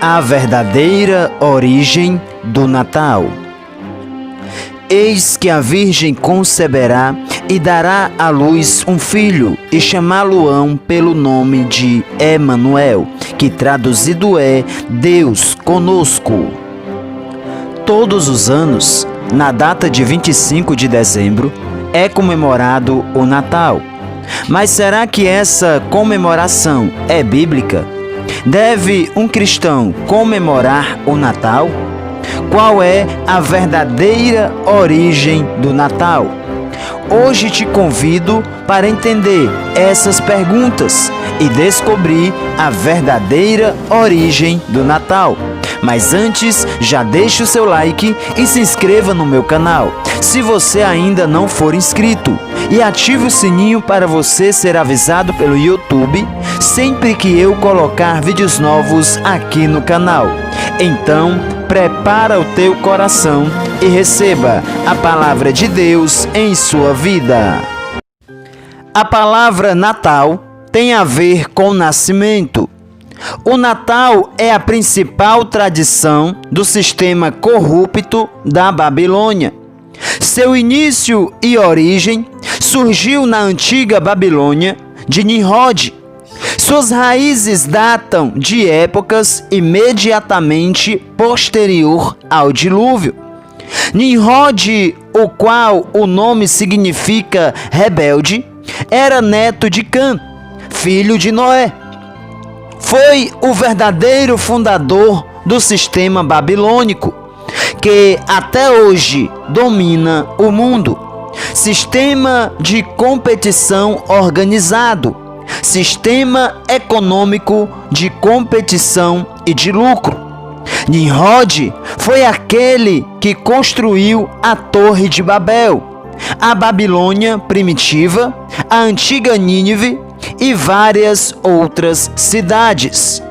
A verdadeira origem do Natal. Eis que a Virgem conceberá e dará à luz um filho, e chamá-lo-ão pelo nome de Emanuel, que traduzido é Deus conosco. Todos os anos, na data de 25 de dezembro, é comemorado o Natal. Mas será que essa comemoração é bíblica? Deve um cristão comemorar o Natal? Qual é a verdadeira origem do Natal? Hoje te convido para entender essas perguntas e descobrir a verdadeira origem do Natal. Mas antes, já deixe o seu like e se inscreva no meu canal, se você ainda não for inscrito, e ative o sininho para você ser avisado pelo YouTube sempre que eu colocar vídeos novos aqui no canal. Então, prepara o teu coração e receba a palavra de Deus em sua vida. A palavra Natal tem a ver com nascimento. O Natal é a principal tradição do sistema corrupto da Babilônia. Seu início e origem surgiu na antiga Babilônia de Nimrod. Suas raízes datam de épocas imediatamente posterior ao dilúvio. Nimrod, o qual o nome significa rebelde, era neto de Cã, filho de Noé. Foi o verdadeiro fundador do sistema babilônico, que até hoje domina o mundo. Sistema de competição organizado, sistema econômico de competição e de lucro. Nimrod foi aquele que construiu a Torre de Babel, a Babilônia primitiva, a antiga Nínive e várias outras cidades.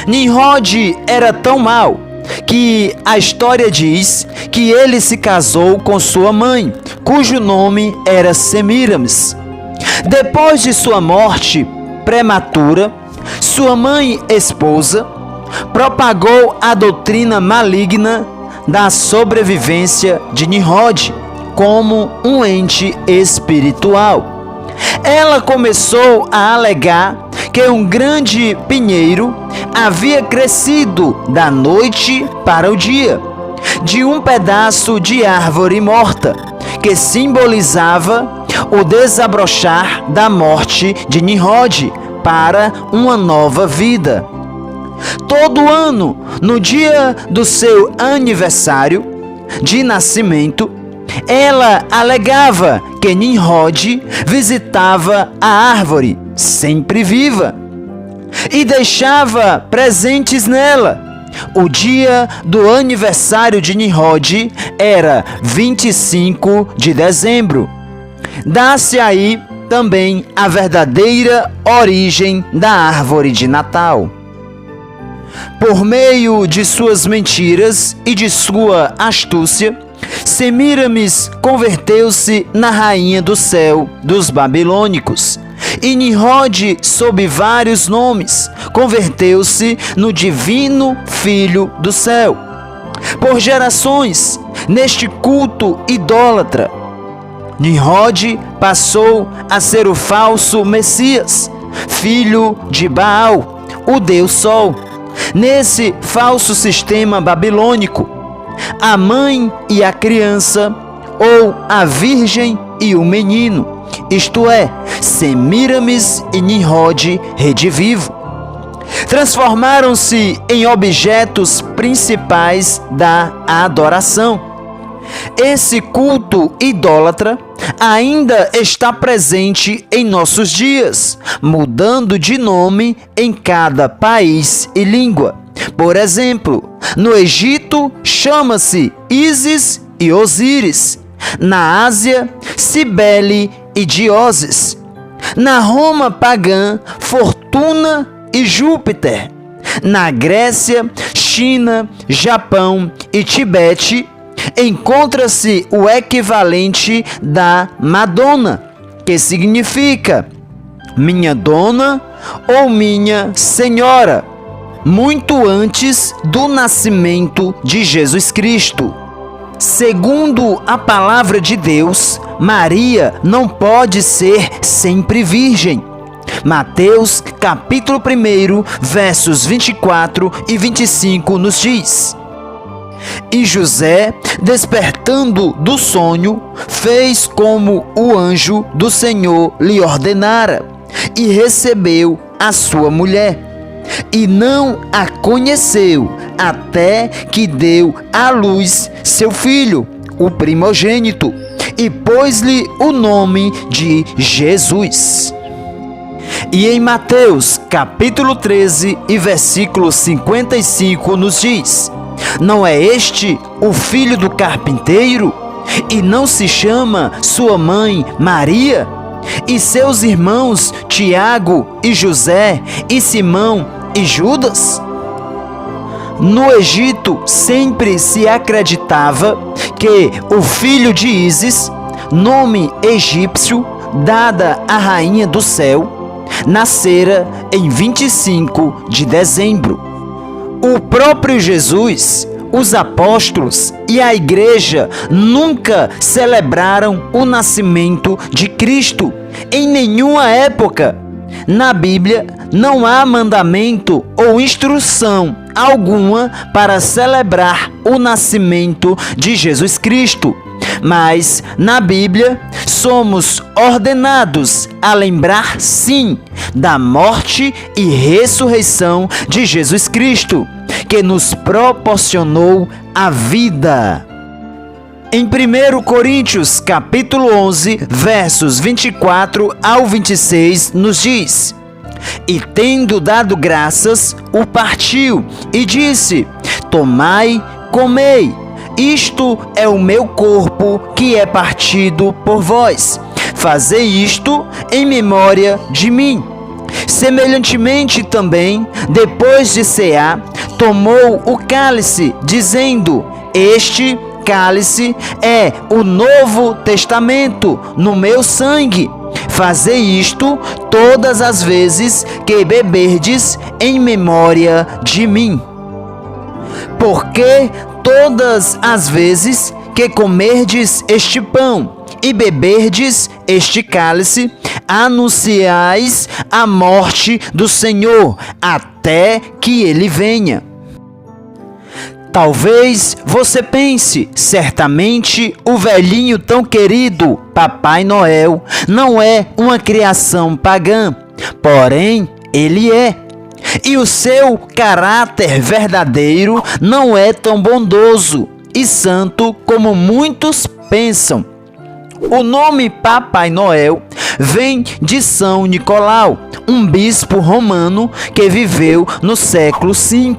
Nimrod era tão mau que a história diz que ele se casou com sua mãe, cujo nome era Semiramis. Depois de sua morte prematura, sua mãe esposa propagou a doutrina maligna da sobrevivência de Nimrod como um ente espiritual. Ela começou a alegar que um grande pinheiro havia crescido da noite para o dia, de um pedaço de árvore morta, que simbolizava o desabrochar da morte de Nimrod para uma nova vida. Todo ano, no dia do seu aniversário de nascimento, ela alegava que Nimrod visitava a árvore, sempre viva, e deixava presentes nela. O dia do aniversário de Nimrod era 25 de dezembro. Dá-se aí também a verdadeira origem da árvore de Natal. Por meio de suas mentiras e de sua astúcia, Semiramis converteu-se na rainha do céu dos babilônicos, e Nimrod, sob vários nomes, converteu-se no divino Filho do céu. Por gerações, neste culto idólatra, Nimrod passou a ser o falso Messias, filho de Baal, o Deus Sol. Nesse falso sistema babilônico, a mãe e a criança, ou a virgem e o menino, isto é, Semiramis e Nimrod redivivo, transformaram-se em objetos principais da adoração. Esse culto idólatra ainda está presente em nossos dias, mudando de nome em cada país e língua. Por exemplo, no Egito chama-se Ísis e Osíris, na Ásia, Cibele e Dioses, na Roma pagã, Fortuna e Júpiter, na Grécia, China, Japão e Tibete, encontra-se o equivalente da Madonna, que significa minha dona ou minha senhora. muito antes do nascimento de Jesus Cristo. Segundo a palavra de Deus, Maria não pode ser sempre virgem. Mateus capítulo 1, versos 24 e 25 nos diz: E José, despertando do sonho, fez como o anjo do Senhor lhe ordenara, e recebeu a sua mulher. E não a conheceu, até que deu à luz seu filho, o primogênito, e pôs-lhe o nome de Jesus. E em Mateus, capítulo 13 e versículo 55 nos diz: Não é este o filho do carpinteiro? E não se chama sua mãe Maria? E seus irmãos Tiago e José e Simão e Judas? No Egito sempre se acreditava que o filho de Ísis, nome egípcio dada à rainha do céu, nascera em 25 de dezembro. O próprio Jesus, os apóstolos e a igreja nunca celebraram o nascimento de Cristo em nenhuma época. Na Bíblia não há mandamento ou instrução alguma para celebrar o nascimento de Jesus Cristo. Mas na Bíblia somos ordenados a lembrar sim da morte e ressurreição de Jesus Cristo, que nos proporcionou a vida. Em 1 Coríntios capítulo 11, versos 24 ao 26, nos diz: E tendo dado graças, o partiu e disse: Tomai, comei, isto é o meu corpo que é partido por vós. Fazei isto em memória de mim. Semelhantemente também, depois de cear, tomou o cálice, dizendo: Este cálice é o Novo Testamento no meu sangue. Fazei isto todas as vezes que beberdes em memória de mim. Porque todas as vezes que comerdes este pão e beberdes este cálice, anunciais a morte do Senhor, até que ele venha. Talvez você pense, certamente o velhinho tão querido, Papai Noel, não é uma criação pagã, porém ele é. E o seu caráter verdadeiro não é tão bondoso e santo como muitos pensam. O nome Papai Noel vem de São Nicolau, um bispo romano que viveu no século V.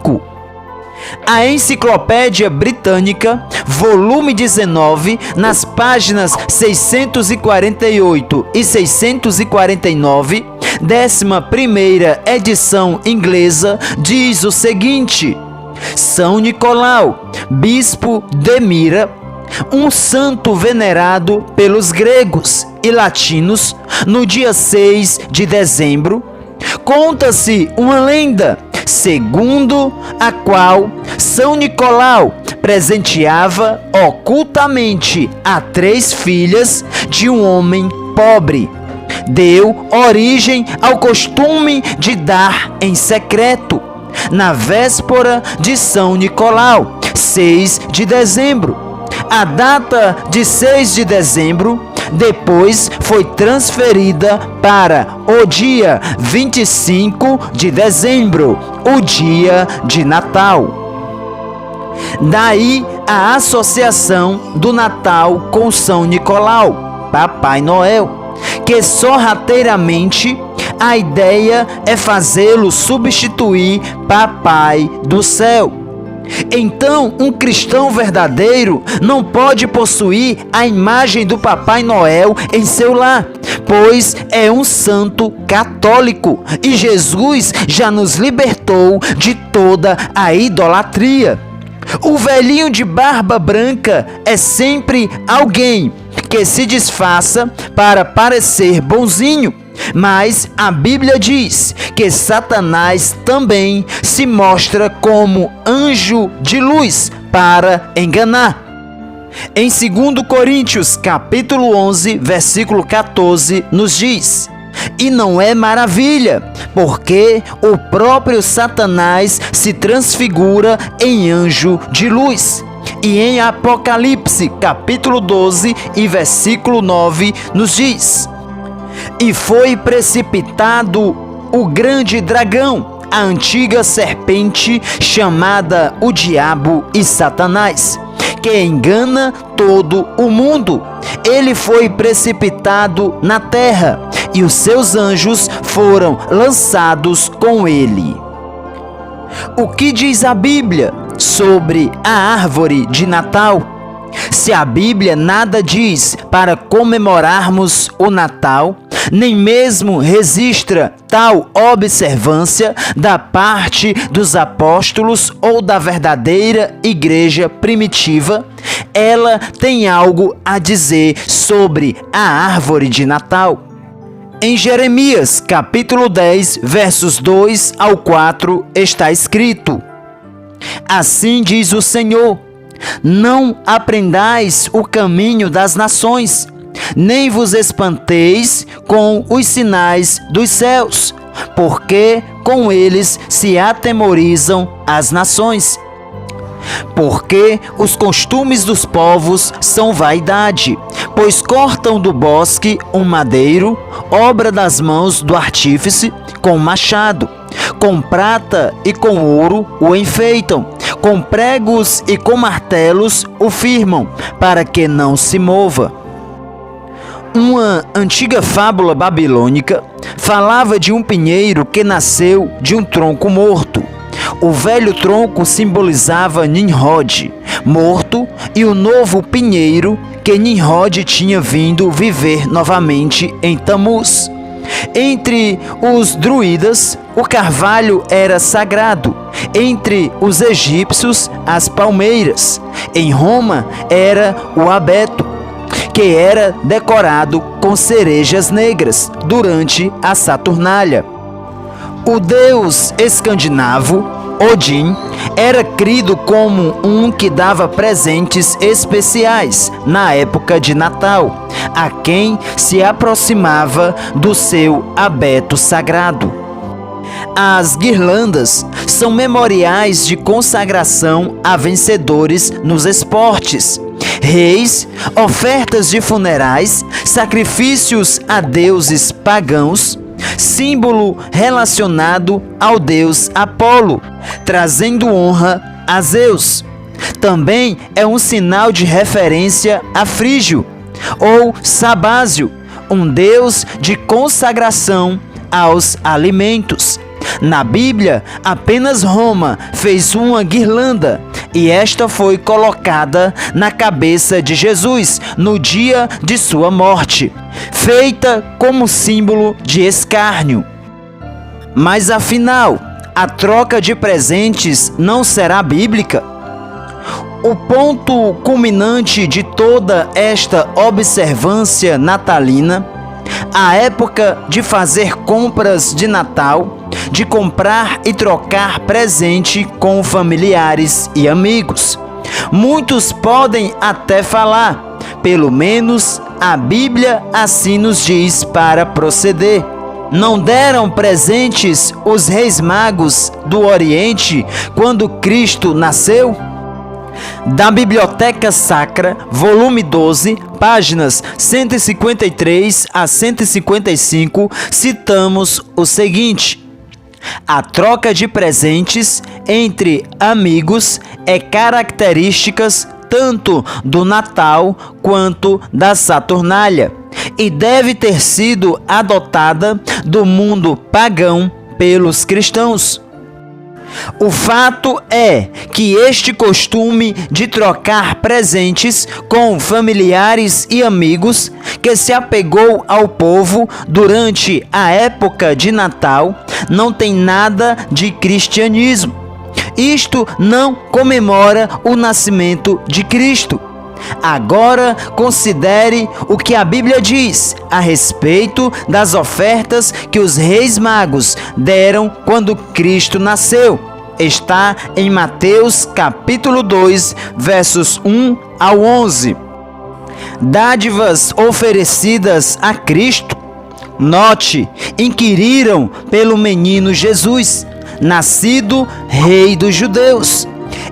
A Enciclopédia Britânica, volume 19, nas páginas 648 e 649, 11ª edição inglesa, diz o seguinte: São Nicolau, bispo de Mira, um santo venerado pelos gregos e latinos no dia 6 de dezembro, conta-se uma lenda segundo a qual São Nicolau presenteava ocultamente a 3 filhas de um homem pobre. Deu origem ao costume de dar em secreto, na véspera de São Nicolau, 6 de dezembro. A data de 6 de dezembro depois foi transferida para o dia 25 de dezembro, o dia de Natal. Daí a associação do Natal com São Nicolau, Papai Noel, que sorrateiramente a ideia é fazê-lo substituir Papai do Céu. Então, um cristão verdadeiro não pode possuir a imagem do Papai Noel em seu lar, pois é um santo católico e Jesus já nos libertou de toda a idolatria. O velhinho de barba branca é sempre alguém que se disfarça para parecer bonzinho, Mas a Bíblia diz que Satanás também se mostra como anjo de luz para enganar. Em 2 Coríntios, capítulo 11, versículo 14, nos diz: e não é maravilha, porque o próprio Satanás se transfigura em anjo de luz. E em Apocalipse, capítulo 12 e versículo 9, nos diz: e foi precipitado o grande dragão, a antiga serpente, chamada o Diabo e Satanás, que engana todo o mundo. Ele foi precipitado na terra, e os seus anjos foram lançados com ele. O que diz a Bíblia sobre a árvore de Natal? Se a Bíblia nada diz para comemorarmos o Natal, nem mesmo registra tal observância da parte dos apóstolos ou da verdadeira igreja primitiva, ela tem algo a dizer sobre a árvore de Natal. Em Jeremias, capítulo 10, versos 2 ao 4, está escrito: assim diz o Senhor: não aprendais o caminho das nações, nem vos espanteis com os sinais dos céus, porque com eles se atemorizam as nações. Porque os costumes dos povos são vaidade, pois cortam do bosque um madeiro, obra das mãos do artífice, com machado. Com prata e com ouro o enfeitam, com pregos e com martelos o firmam, para que não se mova. Uma antiga fábula babilônica falava de um pinheiro que nasceu de um tronco morto. O velho tronco simbolizava Nimrod, morto, e o novo pinheiro que Nimrod tinha vindo viver novamente em Tamuz. Entre os druidas, o carvalho era sagrado. Entre os egípcios, as palmeiras. Em Roma, era o abeto, que era decorado com cerejas negras durante a Saturnália. O deus escandinavo, Odin, era crido como um que dava presentes especiais na época de Natal, a quem se aproximava do seu abeto sagrado. As guirlandas são memoriais de consagração a vencedores nos esportes, reis, ofertas de funerais, sacrifícios a deuses pagãos, símbolo relacionado ao deus Apolo, trazendo honra a Zeus. Também é um sinal de referência a Frígio, ou Sabásio, um deus de consagração aos alimentos. Na Bíblia, apenas Roma fez uma guirlanda, e esta foi colocada na cabeça de Jesus no dia de sua morte, feita como símbolo de escárnio. Mas afinal, a troca de presentes não será bíblica? O ponto culminante de toda esta observância natalina, a época de fazer compras de Natal, de comprar e trocar presente com familiares e amigos. Muitos podem até falar, pelo menos a Bíblia assim nos diz para proceder. Não deram presentes os reis magos do Oriente quando Cristo nasceu? Da Biblioteca Sacra, volume 12, páginas 153 a 155, citamos o seguinte: a troca de presentes entre amigos é característica tanto do Natal quanto da Saturnália, e deve ter sido adotada do mundo pagão pelos cristãos. O fato é que este costume de trocar presentes com familiares e amigos, que se apegou ao povo durante a época de Natal, não tem nada de cristianismo. Isto não comemora o nascimento de Cristo. Agora considere o que a Bíblia diz a respeito das ofertas que os reis magos deram quando Cristo nasceu. Está em Mateus capítulo 2, versos 1 ao 11. Dádivas oferecidas a Cristo. Note, inquiriram pelo menino Jesus, nascido Rei dos Judeus.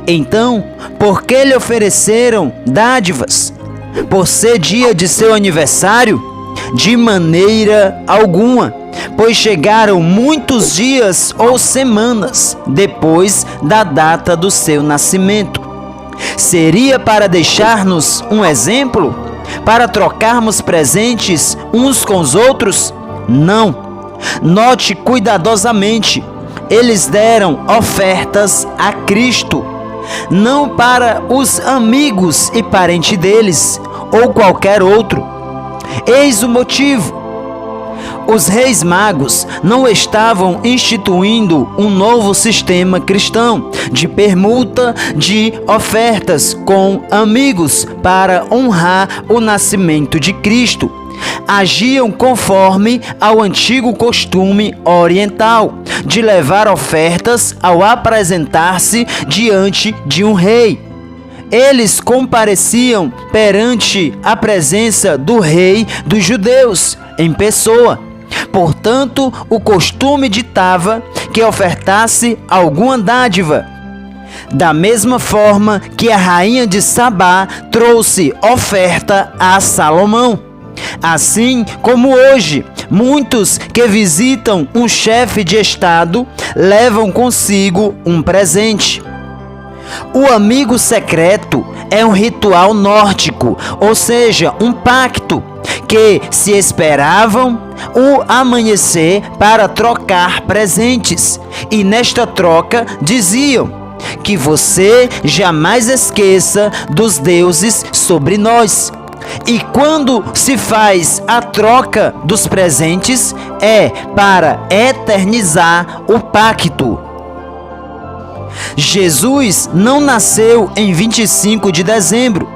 Então, por que lhe ofereceram dádivas? Por ser dia de seu aniversário? De maneira alguma, pois chegaram muitos dias ou semanas depois da data do seu nascimento. Seria para deixar-nos um exemplo? Para trocarmos presentes uns com os outros? Não. Note cuidadosamente, eles deram ofertas a Cristo, não para os amigos e parentes deles, ou qualquer outro. Eis o motivo. Os reis magos não estavam instituindo um novo sistema cristão de permuta de ofertas com amigos para honrar o nascimento de Cristo. Agiam conforme ao antigo costume oriental de levar ofertas ao apresentar-se diante de um rei. Eles compareciam perante a presença do rei dos judeus em pessoa. Portanto, o costume ditava que ofertasse alguma dádiva. Da mesma forma que a rainha de Sabá trouxe oferta a Salomão. Assim como hoje, muitos que visitam um chefe de estado levam consigo um presente. O amigo secreto é um ritual nórdico, ou seja, um pacto, que se esperavam o amanhecer para trocar presentes. E nesta troca diziam que você jamais esqueça dos deuses sobre nós. E quando se faz a troca dos presentes, é para eternizar o pacto. Jesus não nasceu em 25 de dezembro.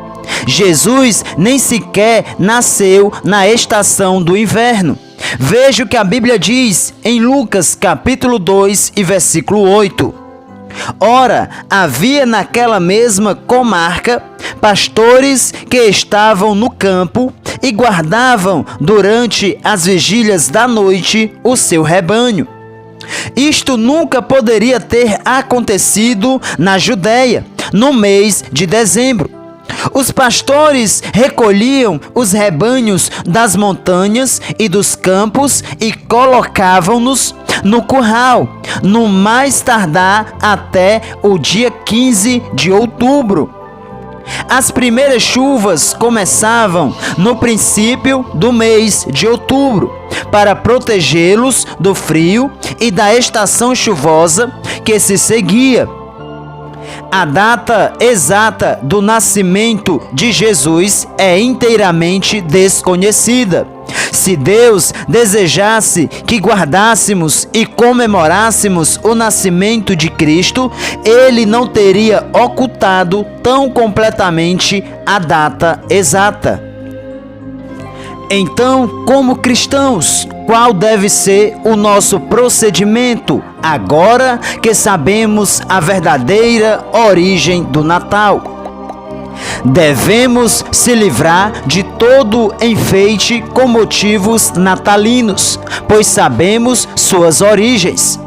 Jesus nem sequer nasceu na estação do inverno. Veja o que a Bíblia diz em Lucas capítulo 2 e versículo 8. Ora, havia naquela mesma comarca pastores que estavam no campo e guardavam durante as vigílias da noite o seu rebanho. Isto nunca poderia ter acontecido na Judéia, no mês de dezembro. Os pastores recolhiam os rebanhos das montanhas e dos campos e colocavam-nos no curral, no mais tardar até o dia 15 de outubro. As primeiras chuvas começavam no princípio do mês de outubro, para protegê-los do frio e da estação chuvosa que se seguia. A data exata do nascimento de Jesus é inteiramente desconhecida. Se Deus desejasse que guardássemos e comemorássemos o nascimento de Cristo, Ele não teria ocultado tão completamente a data exata. Então, como cristãos, qual deve ser o nosso procedimento agora que sabemos a verdadeira origem do Natal? Devemos se livrar de todo enfeite com motivos natalinos, pois sabemos suas origens.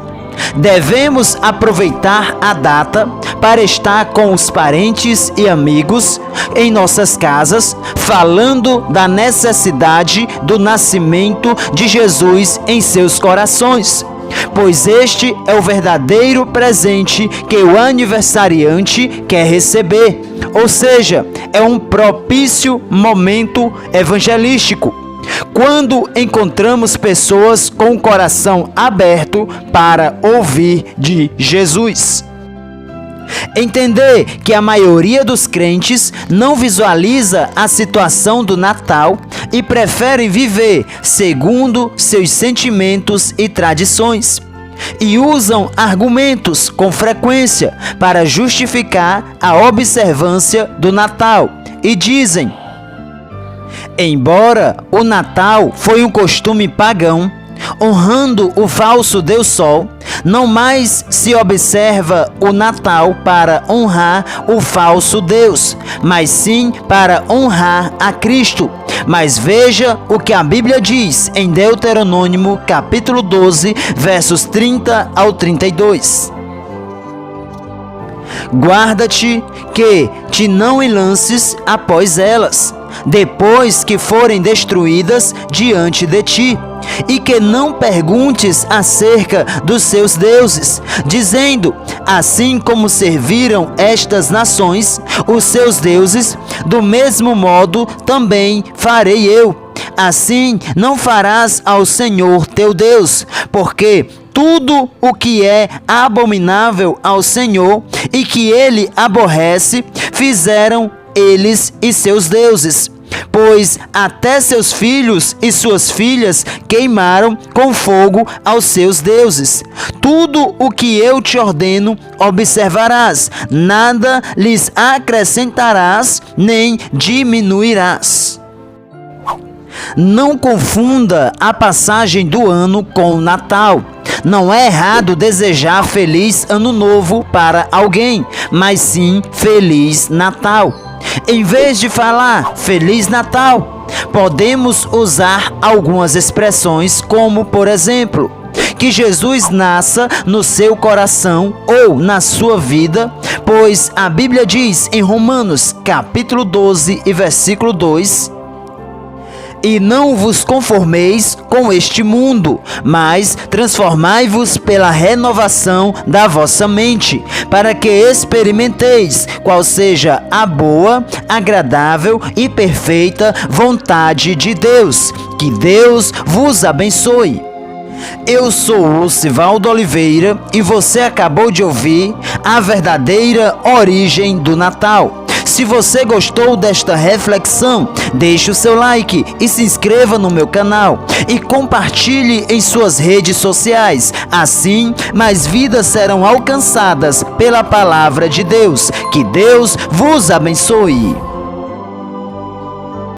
Devemos aproveitar a data para estar com os parentes e amigos em nossas casas, falando da necessidade do nascimento de Jesus em seus corações, pois este é o verdadeiro presente que o aniversariante quer receber, ou seja, é um propício momento evangelístico, quando encontramos pessoas com o coração aberto para ouvir de Jesus. Entender que a maioria dos crentes não visualiza a situação do Natal e preferem viver segundo seus sentimentos e tradições, e usam argumentos com frequência para justificar a observância do Natal, e dizem: embora o Natal foi um costume pagão, honrando o falso Deus Sol, não mais se observa o Natal para honrar o falso Deus, mas sim para honrar a Cristo. Mas veja o que a Bíblia diz em Deuteronômio capítulo 12, versos 30 ao 32. Guarda-te que te não enlaces após elas, depois que forem destruídas diante de ti, e que não perguntes acerca dos seus deuses, dizendo: assim como serviram estas nações, os seus deuses, do mesmo modo também farei eu. Assim não farás ao Senhor teu Deus, porque tudo o que é abominável ao Senhor e que ele aborrece, fizeram eles e seus deuses. Pois até seus filhos e suas filhas queimaram com fogo aos seus deuses. Tudo o que eu te ordeno observarás, nada lhes acrescentarás nem diminuirás. Não confunda a passagem do ano com o Natal. Não é errado desejar feliz ano novo para alguém, mas sim feliz Natal. Em vez de falar Feliz Natal, podemos usar algumas expressões como, por exemplo, que Jesus nasça no seu coração ou na sua vida, pois a Bíblia diz em Romanos capítulo 12 e versículo 2: e não vos conformeis com este mundo, mas transformai-vos pela renovação da vossa mente, para que experimenteis qual seja a boa, agradável e perfeita vontade de Deus. Que Deus vos abençoe. Eu sou o Lucivaldo Oliveira e você acabou de ouvir a verdadeira origem do Natal. Se você gostou desta reflexão, deixe o seu like e se inscreva no meu canal e compartilhe em suas redes sociais. Assim, mais vidas serão alcançadas pela palavra de Deus. Que Deus vos abençoe.